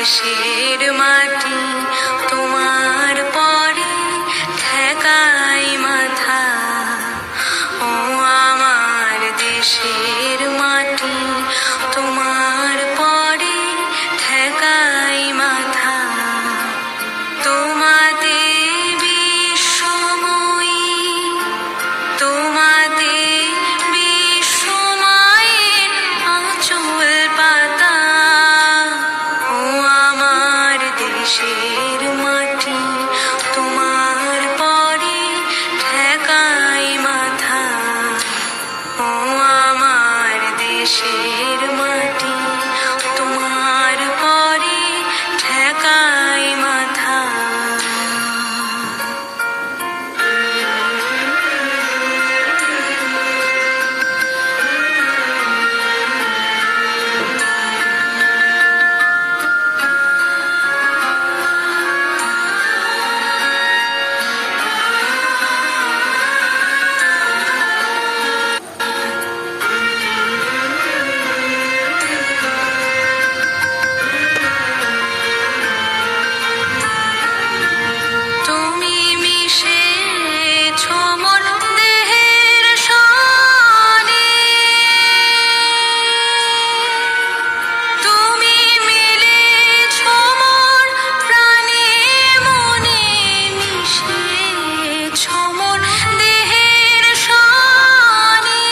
দেশের মাটি তোমার পরে ঠেকাই মাথা। ও আমার দেশের মাটি তোমার পরে ঠেকাই মাথা। তোমাতে বিশ্বময়ী, তোমাতে বিশ্বমায়ের আঁচল পাতা। ও আমার দেশের মাটি তোমার পরে ঠেকাই মাথা। ও আমার দেশের মাটি তোমার পরে ঠেকাই মাথা। তুমি মিশেছ মোর দেহের সনে, তুমি মিলেছ মোর প্রাণে মনে, মিশেছ মোর দেহের সনে।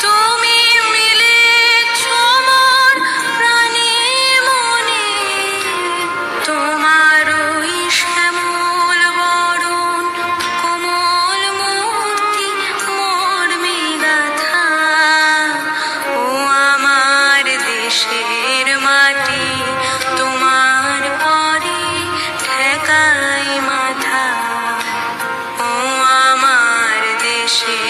তুমি মিলেছ মোর প্রাণে মনে, তোমার ওই শ্যামল বরণ কোমল মূর্তি মর্মে গাথা। ও আমার দেশের মাটি তোমার পরে ঠেকাই মাথা। ও আমার দেশের